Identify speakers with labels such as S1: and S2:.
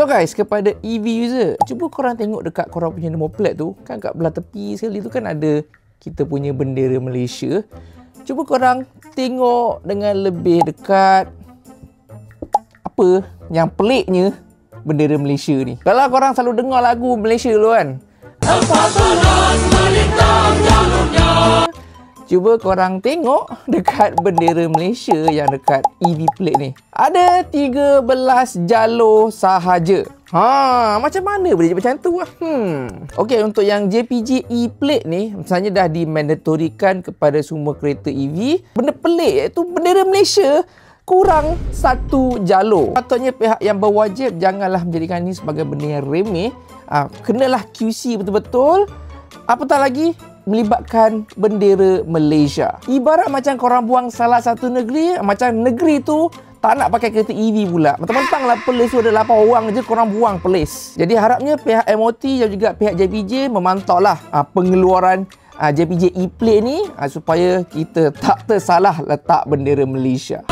S1: So guys, kepada EV user, cuba korang tengok dekat korang punya nombor plat tu, kan kat belah tepi sekali tu kan ada kita punya bendera Malaysia. Cuba korang tengok dengan lebih dekat. Apa yang peliknya bendera Malaysia ni? Kalau korang selalu dengar lagu Malaysia dulu kan, cuba korang tengok dekat bendera Malaysia yang dekat EV plate ni. Ada 13 jalur sahaja. Macam mana boleh macam tu? Okey, untuk yang JPJ E-plate ni, misalnya dah dimandatorikan kepada semua kereta EV. Benda pelik iaitu bendera Malaysia kurang satu jalur. Patutnya pihak yang berwajib janganlah menjadikan ini sebagai benda yang remeh. Kenalah QC betul-betul. Apatah lagi melibatkan bendera Malaysia. Ibarat macam korang buang salah satu negeri, macam negeri tu tak nak pakai kereta EV pula. Mentang-mentang lah Perlis tu ada 8 orang je, korang buang Perlis. Jadi harapnya pihak MOT dan juga pihak JPJ memantau lah pengeluaran JPJ E-plate ni supaya kita tak tersalah letak bendera Malaysia.